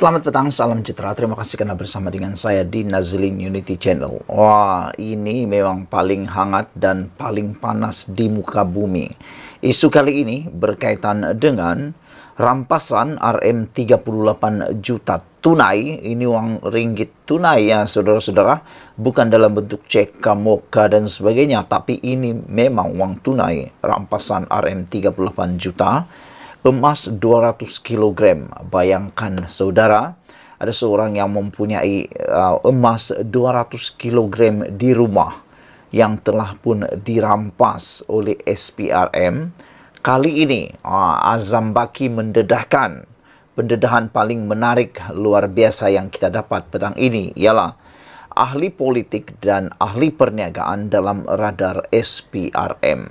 Selamat petang, salam sejahtera. Terima kasih karena bersama dengan saya di Nazlin Unity Channel. Wah, ini memang paling hangat dan paling panas di muka bumi. Isu kali ini berkaitan dengan rampasan Rm38 juta tunai. Ini uang ringgit tunai ya saudara-saudara. Bukan dalam bentuk cek, kamoka dan sebagainya. Tapi ini memang uang tunai. Rampasan Rm38 juta. Emas 200 kg. Bayangkan saudara, ada seorang yang mempunyai emas 200 kg di rumah yang telah pun dirampas oleh SPRM. Kali ini Azam Baki mendedahkan pendedahan paling menarik luar biasa yang kita dapat petang ini ialah ahli politik dan ahli perniagaan dalam radar SPRM.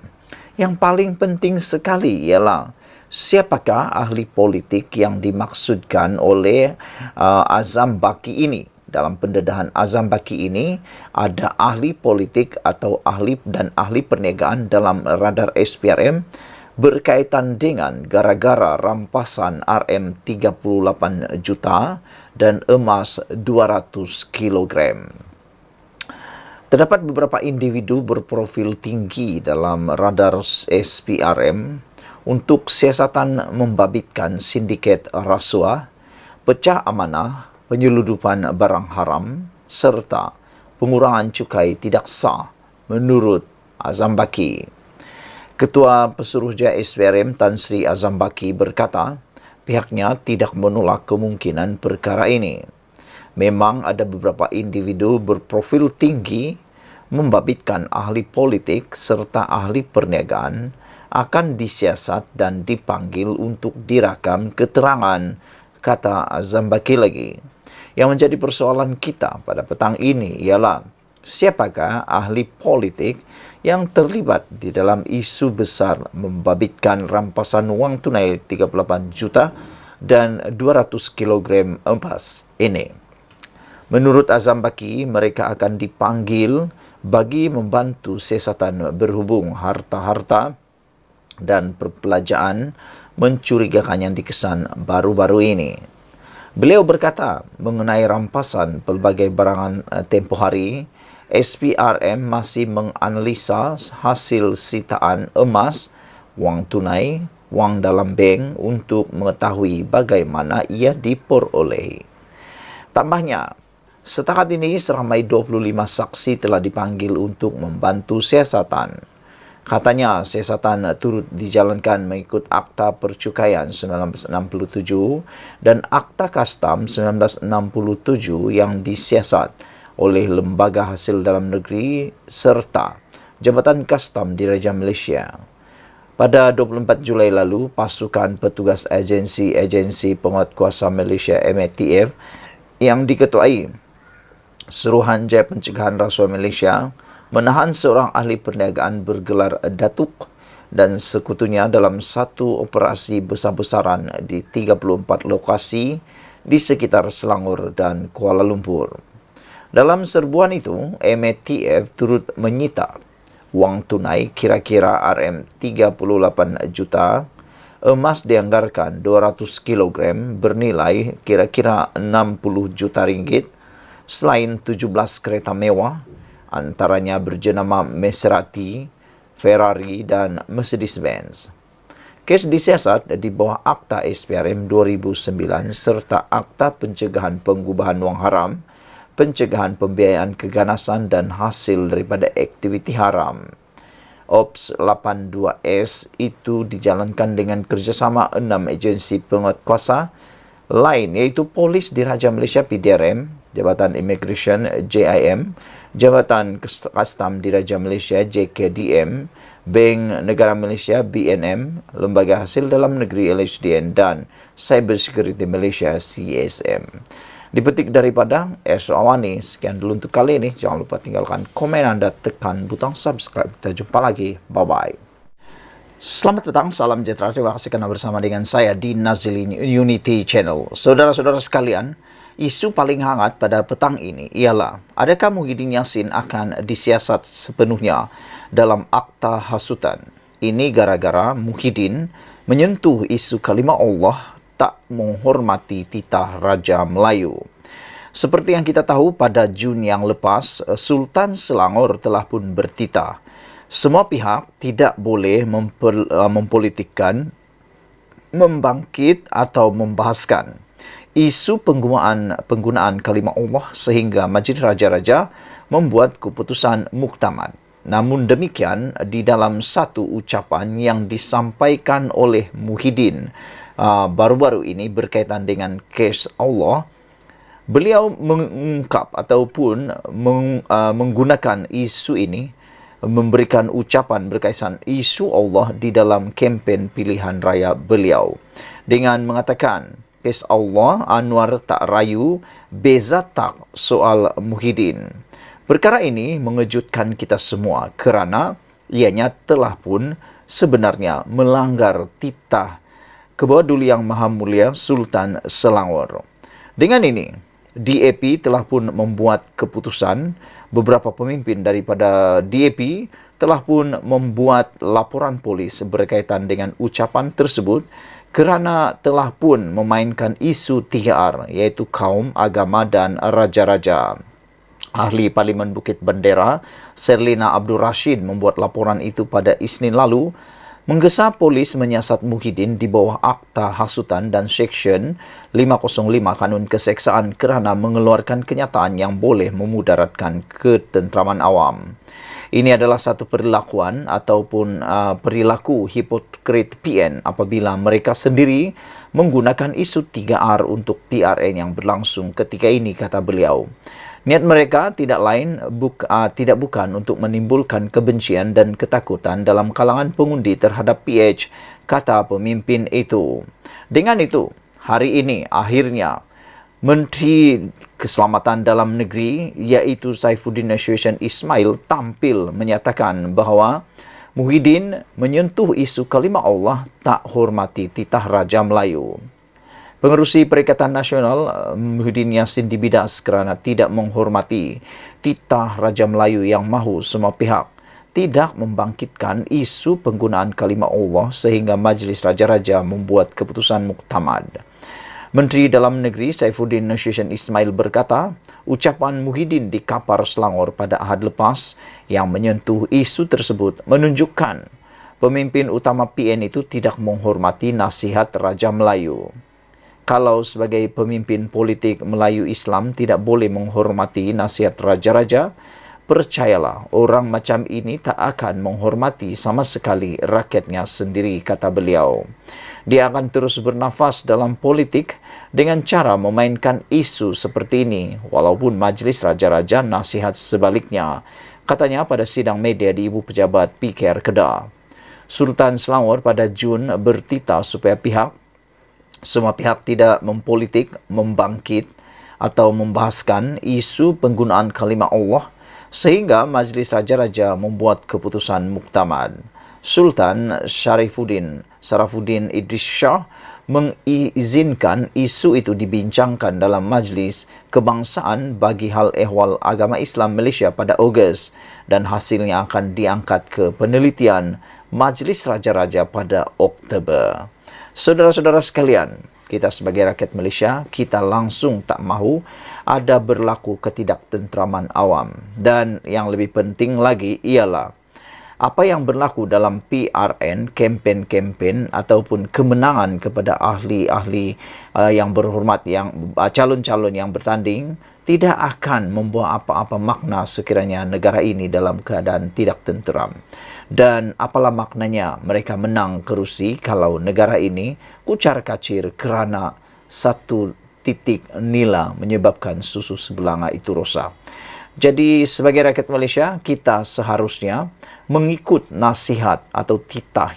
Yang paling penting sekali ialah siapakah ahli politik yang dimaksudkan oleh Azam Baki ini? Dalam pendedahan Azam Baki ini, ada ahli politik atau ahli perniagaan dalam radar SPRM berkaitan dengan gara-gara rampasan Rm38 juta dan emas 200 kg. Terdapat beberapa individu berprofil tinggi dalam radar SPRM untuk siasatan membabitkan sindiket rasuah, pecah amanah, penyeludupan barang haram, serta pengurangan cukai tidak sah menurut Azam Baki. Ketua Pesuruhjaya SPRM Tan Sri Azam Baki berkata, pihaknya tidak menolak kemungkinan perkara ini. Memang ada beberapa individu berprofil tinggi membabitkan ahli politik serta ahli perniagaan akan disiasat dan dipanggil untuk dirakam keterangan, kata Azam Baki lagi. Yang menjadi persoalan kita pada petang ini ialah siapakah ahli politik yang terlibat di dalam isu besar membabitkan rampasan uang tunai 38 juta dan 200 kg emas ini. Menurut Azam Baki, mereka akan dipanggil bagi membantu siasatan berhubung harta-harta dan perpelajaan mencurigakan yang dikesan baru-baru ini. Beliau berkata mengenai rampasan pelbagai barangan tempoh hari, SPRM masih menganalisa hasil sitaan emas, wang tunai, wang dalam bank untuk mengetahui bagaimana ia diperolehi. Tambahnya, setakat ini seramai 25 saksi telah dipanggil untuk membantu siasatan. Katanya, siasatan turut dijalankan mengikut Akta Percukaian 1967 dan Akta Kastam 1967 yang disiasat oleh Lembaga Hasil Dalam Negeri serta Jabatan Kastam Diraja Malaysia. Pada 24 Julai lalu, pasukan petugas agensi penguatkuasa Malaysia MATF yang diketuai Suruhanjaya Pencegahan Rasuah Malaysia menahan seorang ahli perniagaan bergelar Datuk dan sekutunya dalam satu operasi besar-besaran di 34 lokasi di sekitar Selangor dan Kuala Lumpur. Dalam serbuan itu, MATF turut menyita wang tunai kira-kira Rm38 juta, emas dianggarkan 200 kg bernilai kira-kira 60 juta ringgit, selain 17 kereta mewah, antaranya berjenama Maserati, Ferrari, dan Mercedes-Benz. Kes disiasat di bawah Akta SPRM 2009 serta Akta Pencegahan Pengubahan Wang Haram, Pencegahan Pembiayaan Keganasan dan Hasil daripada Aktiviti Haram. OPS 82S itu dijalankan dengan kerjasama 6 agensi penguatkuasa lain, iaitu Polis Diraja Malaysia PDRM, Jabatan Immigration JIM, Jabatan Kastam Diraja Malaysia JKDM, Bank Negara Malaysia BNM, Lembaga Hasil Dalam Negeri LHDN dan Cyber Security Malaysia CSM. Dipetik daripada Awani. Sekian dulu untuk kali ini. Jangan lupa tinggalkan komen Anda, tekan butang subscribe. Kita jumpa lagi. Bye-bye. Selamat petang, salam sejahtera. Terima kasih karena bersama dengan saya di Nazlin Unity Channel. Saudara-saudara sekalian, isu paling hangat pada petang ini ialah adakah Muhyiddin Yassin akan disiasat sepenuhnya dalam akta hasutan. Ini gara-gara Muhyiddin menyentuh isu kalimah Allah tak menghormati titah Raja Melayu. Seperti yang kita tahu, pada Jun yang lepas, Sultan Selangor telah pun bertitah. Semua pihak tidak boleh mempolitikkan, membangkit atau membahaskan isu penggunaan kalimat Allah sehingga Majlis Raja-Raja membuat keputusan muktamad. Namun demikian, di dalam satu ucapan yang disampaikan oleh Muhyiddin baru-baru ini berkaitan dengan kes Allah, beliau mengungkap ataupun menggunakan isu ini, memberikan ucapan berkaitan isu Allah di dalam kempen pilihan raya beliau dengan mengatakan, kes Allah Anwar tak rayu, beza tak soal Muhyiddin. Perkara ini mengejutkan kita semua kerana ianya telah pun sebenarnya melanggar titah Kebawah Duli Yang Maha Mulia Sultan Selangor. Dengan ini, DAP telah pun membuat keputusan. Beberapa pemimpin daripada DAP telah pun membuat laporan polis berkaitan dengan ucapan tersebut kerana telah pun memainkan isu 3R, iaitu kaum, agama dan raja-raja. Ahli Parlimen Bukit Bendera, Serlina Abdul Rashid membuat laporan itu pada Isnin lalu, menggesa polis menyiasat Muhyiddin di bawah Akta Hasutan dan Seksyen 505 Kanun Keseksaan kerana mengeluarkan kenyataan yang boleh memudaratkan ketenteraman awam. Ini adalah satu perilakuan ataupun perilaku hipokrit PN apabila mereka sendiri menggunakan isu 3R untuk PRN yang berlangsung ketika ini, kata beliau. Niat mereka tidak bukan untuk menimbulkan kebencian dan ketakutan dalam kalangan pengundi terhadap PH, kata pemimpin itu. Dengan itu, hari ini akhirnya Menteri Keselamatan Dalam Negeri iaitu Saifuddin Nasution Ismail tampil menyatakan bahawa Muhyiddin menyentuh isu kalimah Allah tak hormati titah Raja Melayu. Pengerusi Perikatan Nasional Muhyiddin Yassin dibidas kerana tidak menghormati titah Raja Melayu yang mahu semua pihak tidak membangkitkan isu penggunaan kalimah Allah sehingga Majlis Raja-Raja membuat keputusan muktamad. Menteri Dalam Negeri Saifuddin Nasution Ismail berkata, ucapan Muhyiddin di Kapar Selangor pada Ahad lepas yang menyentuh isu tersebut menunjukkan pemimpin utama PN itu tidak menghormati nasihat Raja Melayu. Kalau sebagai pemimpin politik Melayu Islam tidak boleh menghormati nasihat raja-raja, percayalah orang macam ini tak akan menghormati sama sekali rakyatnya sendiri, kata beliau. Dia akan terus bernafas dalam politik dengan cara memainkan isu seperti ini, walaupun Majlis Raja-Raja nasihat sebaliknya, katanya pada sidang media di Ibu Pejabat PKR Kedah. Sultan Selangor pada Jun bertitah supaya semua pihak tidak mempolitik, membangkit atau membahaskan isu penggunaan kalimah Allah sehingga Majlis Raja-Raja membuat keputusan muktamad. Sultan Sarafuddin Idris Shah mengizinkan isu itu dibincangkan dalam Majlis Kebangsaan bagi hal ehwal agama Islam Malaysia pada Ogos dan hasilnya akan diangkat ke penelitian Majlis Raja-Raja pada Oktober. Saudara-saudara sekalian, kita sebagai rakyat Malaysia, kita langsung tak mahu ada berlaku ketidaktenteraman awam. Dan yang lebih penting lagi ialah apa yang berlaku dalam PRN, kempen-kempen ataupun kemenangan kepada ahli-ahli yang berhormat, yang calon-calon yang bertanding, tidak akan membawa apa-apa makna sekiranya negara ini dalam keadaan tidak tenteram. Dan apalah maknanya mereka menang kerusi kalau negara ini kucar-kacir kerana satu titik nila menyebabkan susu sebelanga itu rosak. Jadi sebagai rakyat Malaysia, kita seharusnya mengikut nasihat atau titah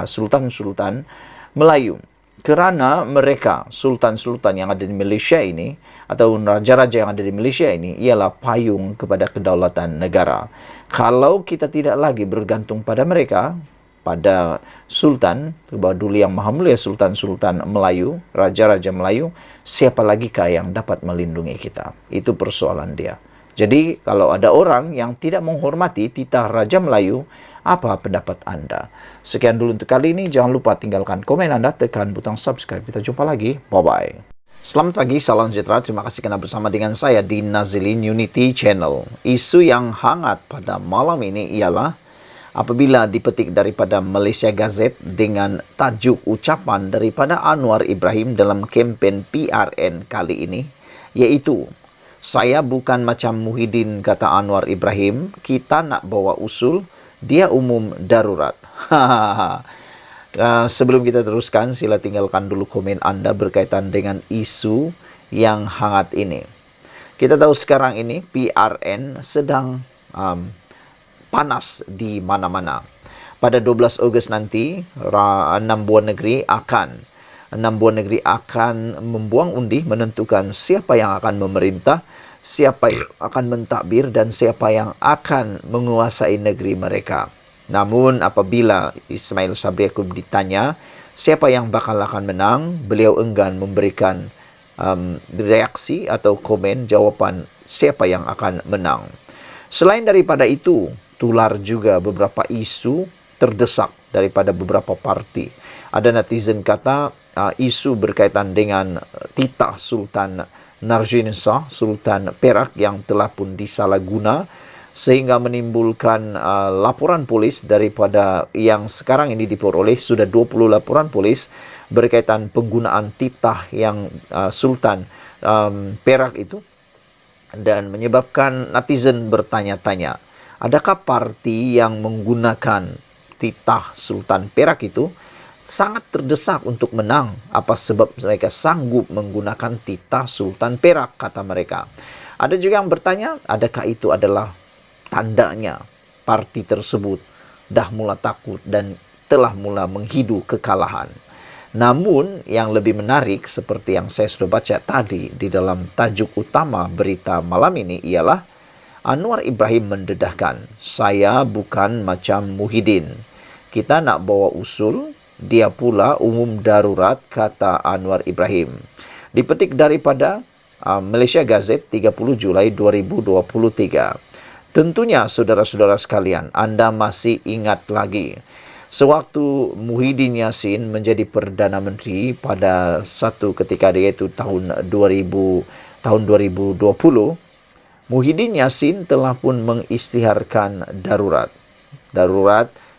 sultan-sultan Melayu. Kerana mereka, sultan-sultan yang ada di Malaysia ini, atau raja-raja yang ada di Malaysia ini, ialah payung kepada kedaulatan negara. Kalau kita tidak lagi bergantung pada mereka, pada Sultan, Kebawah Duli Yang Maha Mulia Sultan-Sultan Melayu, Raja-Raja Melayu, siapa lagikah yang dapat melindungi kita? Itu persoalan dia. Jadi, kalau ada orang yang tidak menghormati titah Raja Melayu, Apa pendapat Anda? Sekian dulu untuk kali ini. Jangan lupa tinggalkan komen Anda, tekan butang subscribe. Kita jumpa lagi. Bye-bye. Selamat pagi, salam sejahtera. Terima kasih karena bersama dengan saya di Nazilin Unity Channel. Isu yang hangat pada malam ini ialah apabila dipetik daripada Malaysia Gazette dengan tajuk ucapan daripada Anwar Ibrahim dalam kempen PRN kali ini, iaitu, "Saya bukan macam Muhyiddin," kata Anwar Ibrahim, "kita nak bawa usul, dia umum darurat." Sebelum kita teruskan, sila tinggalkan dulu komen Anda berkaitan dengan isu yang hangat ini. Kita tahu sekarang ini PRN sedang panas di mana-mana. Pada 12 Ogos nanti, 6 buah negeri akan membuang undi menentukan siapa yang akan memerintah, siapa yang akan mentadbir, dan siapa yang akan menguasai negeri mereka. Namun apabila Ismail Sabri Yaakob ditanya siapa yang bakal akan menang, beliau enggan memberikan reaksi atau komen jawapan siapa yang akan menang. Selain daripada itu, tular juga beberapa isu terdesak daripada beberapa parti. Ada netizen kata isu berkaitan dengan titah Sultan Narjin Shah, Sultan Perak yang telah pun disalahguna, sehingga menimbulkan laporan polis daripada yang sekarang ini diperoleh sudah 20 laporan polis berkaitan penggunaan titah yang Sultan Perak itu, dan menyebabkan netizen bertanya-tanya, adakah parti yang menggunakan titah Sultan Perak itu sangat terdesak untuk menang? Apa sebab mereka sanggup menggunakan titah Sultan Perak, kata mereka. Ada juga yang bertanya, adakah itu adalah tandanya parti tersebut dah mula takut dan telah mula menghidu kekalahan. Namun yang lebih menarik seperti yang saya sudah baca tadi di dalam tajuk utama berita malam ini ialah Anwar Ibrahim mendedahkan, "Saya bukan macam Muhyiddin. Kita nak bawa usul, dia pula umum darurat," kata Anwar Ibrahim. Dipetik daripada Malaysia Gazette 30 Julai 2023. Tentunya saudara-saudara sekalian, Anda masih ingat lagi sewaktu Muhyiddin Yassin menjadi Perdana Menteri pada satu ketika, yaitu tahun 2020, Muhyiddin Yassin telah pun mengisytiharkan darurat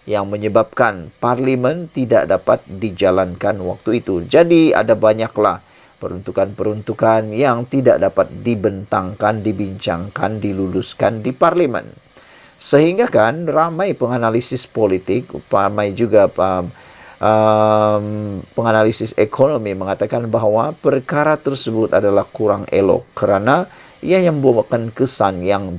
yang menyebabkan parlimen tidak dapat dijalankan waktu itu. Jadi ada banyaklah peruntukan-peruntukan yang tidak dapat dibentangkan, dibincangkan, diluluskan di parlimen. Sehingga kan ramai penganalisis politik, ramai juga penganalisis ekonomi mengatakan bahawa perkara tersebut adalah kurang elok kerana ia yang membawakan kesan yang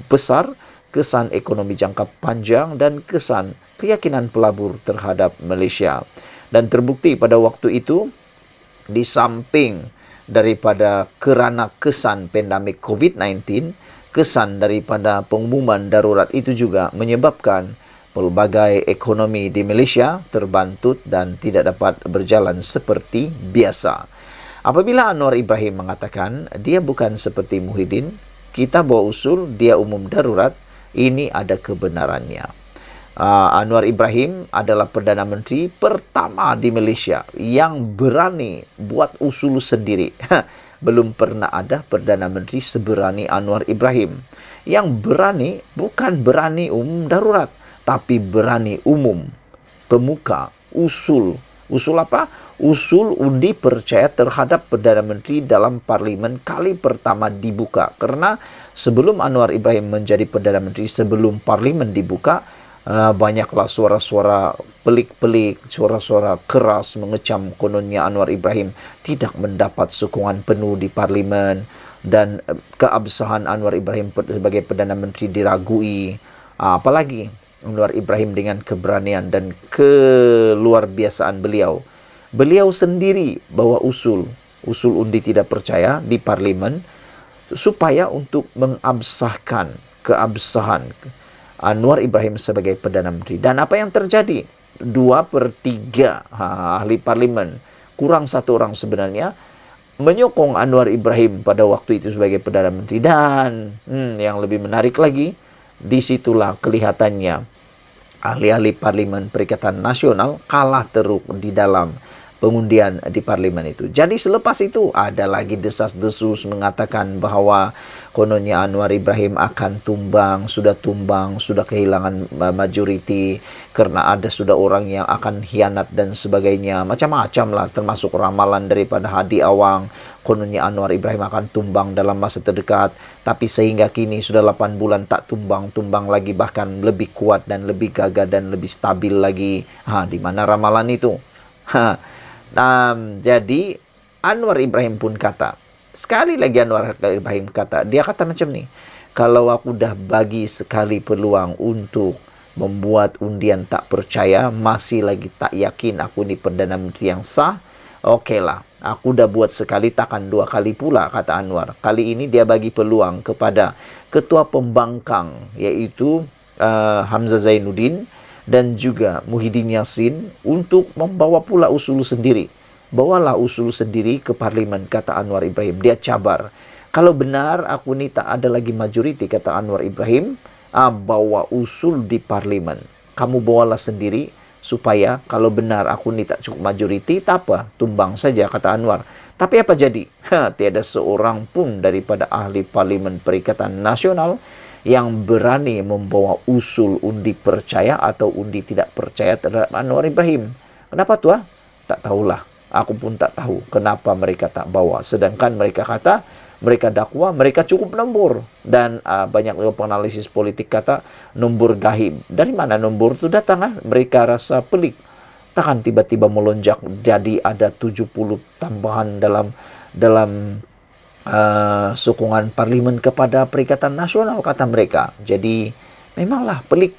besar, kesan ekonomi jangka panjang, dan kesan keyakinan pelabur terhadap Malaysia. Dan terbukti pada waktu itu, di samping daripada kerana kesan pandemik COVID-19, kesan daripada pengumuman darurat itu juga menyebabkan pelbagai ekonomi di Malaysia terbantut dan tidak dapat berjalan seperti biasa. Apabila Anwar Ibrahim mengatakan dia bukan seperti Muhyiddin, kita bawa usul, dia umum darurat, ini ada kebenarannya. Anwar Ibrahim adalah Perdana Menteri pertama di Malaysia yang berani buat usul sendiri. Belum pernah ada Perdana Menteri seberani Anwar Ibrahim. Yang berani, bukan berani umum darurat, tapi berani umum, kemuka, usul. Usul apa? Usul undi percaya terhadap Perdana Menteri dalam parlimen kali pertama dibuka. Karena sebelum Anwar Ibrahim menjadi Perdana Menteri, sebelum parlimen dibuka, banyaklah suara-suara pelik-pelik, suara-suara keras mengecam kononnya Anwar Ibrahim tidak mendapat sokongan penuh di parlimen, dan keabsahan Anwar Ibrahim sebagai Perdana Menteri diragui. Apalagi Anwar Ibrahim dengan keberanian dan keluar biasaan beliau sendiri bawa usul undi tidak percaya di parlimen supaya untuk mengabsahkan keabsahan Anwar Ibrahim sebagai Perdana Menteri. Dan apa yang terjadi? 2/3 ahli parlimen, kurang satu orang sebenarnya, menyokong Anwar Ibrahim pada waktu itu sebagai Perdana Menteri. Dan yang lebih menarik lagi, disitulah kelihatannya ahli-ahli Parlimen Perikatan Nasional kalah teruk di dalam pengundian di parlimen itu. Jadi selepas itu ada lagi desas-desus mengatakan bahwa kononnya Anwar Ibrahim akan tumbang, sudah kehilangan majoriti karena ada sudah orang yang akan hianat dan sebagainya. Macam-macam lah, termasuk ramalan daripada Hadi Awang, kononnya Anwar Ibrahim akan tumbang dalam masa terdekat, tapi sehingga kini sudah 8 bulan tak tumbang lagi, bahkan lebih kuat dan lebih gagah dan lebih stabil lagi. Di mana ramalan itu? Jadi Anwar Ibrahim pun kata, sekali lagi Anwar Ibrahim kata, dia kata macam ni, kalau aku dah bagi sekali peluang untuk membuat undian tak percaya, masih lagi tak yakin aku ni Perdana Menteri yang sah, okeylah, aku dah buat sekali, takkan 2 kali pula, kata Anwar. Kali ini dia bagi peluang kepada Ketua Pembangkang, iaitu Hamzah Zainuddin dan juga Muhyiddin Yassin untuk membawa pula usul sendiri. Bawalah usul sendiri ke parlimen, kata Anwar Ibrahim. Dia cabar. Kalau benar aku ni tak ada lagi majoriti, kata Anwar Ibrahim, bawa usul di parlimen. Kamu bawalah sendiri supaya kalau benar aku ni tak cukup majoriti, tak apa, tumbang saja, kata Anwar. Tapi apa jadi? Tiada seorang pun daripada ahli Parlimen Perikatan Nasional yang berani membawa usul undi percaya atau undi tidak percaya terhadap Anwar Ibrahim. Kenapa tu? Tak tahulah. Aku pun tak tahu kenapa mereka tak bawa. Sedangkan mereka kata, mereka dakwa, mereka cukup nombor. Dan banyak penganalisis politik kata nombor gaib. Dari mana nombor tu datang? Mereka rasa pelik. Takkan tiba-tiba melonjak jadi ada 70 tambahan dalam sokongan parlimen kepada Perikatan Nasional, kata mereka. Jadi memanglah pelik.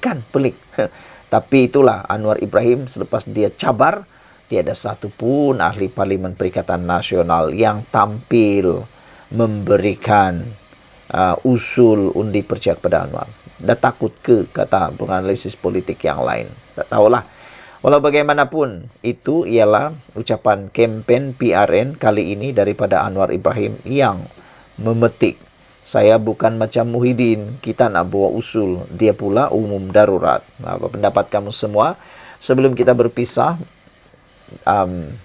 Tapi itulah Anwar Ibrahim, selepas dia cabar, tiada satu pun ahli Parlimen Perikatan Nasional yang tampil memberikan usul undi percaya kepada Anwar. Dah takut ke, kata penganalisis politik yang lain. Tak tahulah. Walau bagaimanapun, itu ialah ucapan kempen PRN kali ini daripada Anwar Ibrahim yang memetik, saya bukan macam Muhyiddin, kita nak bawa usul, dia pula umum darurat. Apa pendapat kamu semua? Sebelum kita berpisah,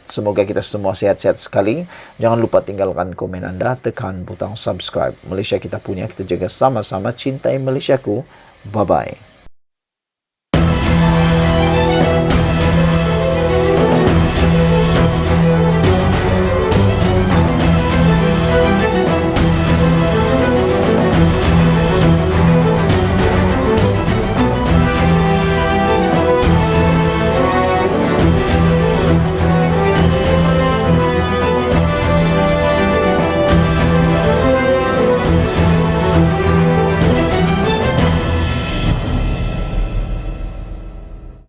semoga kita semua sehat-sehat sekali. Jangan lupa tinggalkan komen anda, tekan butang subscribe. Malaysia kita punya, kita jaga sama-sama, cintai Malaysiaku. Bye-bye.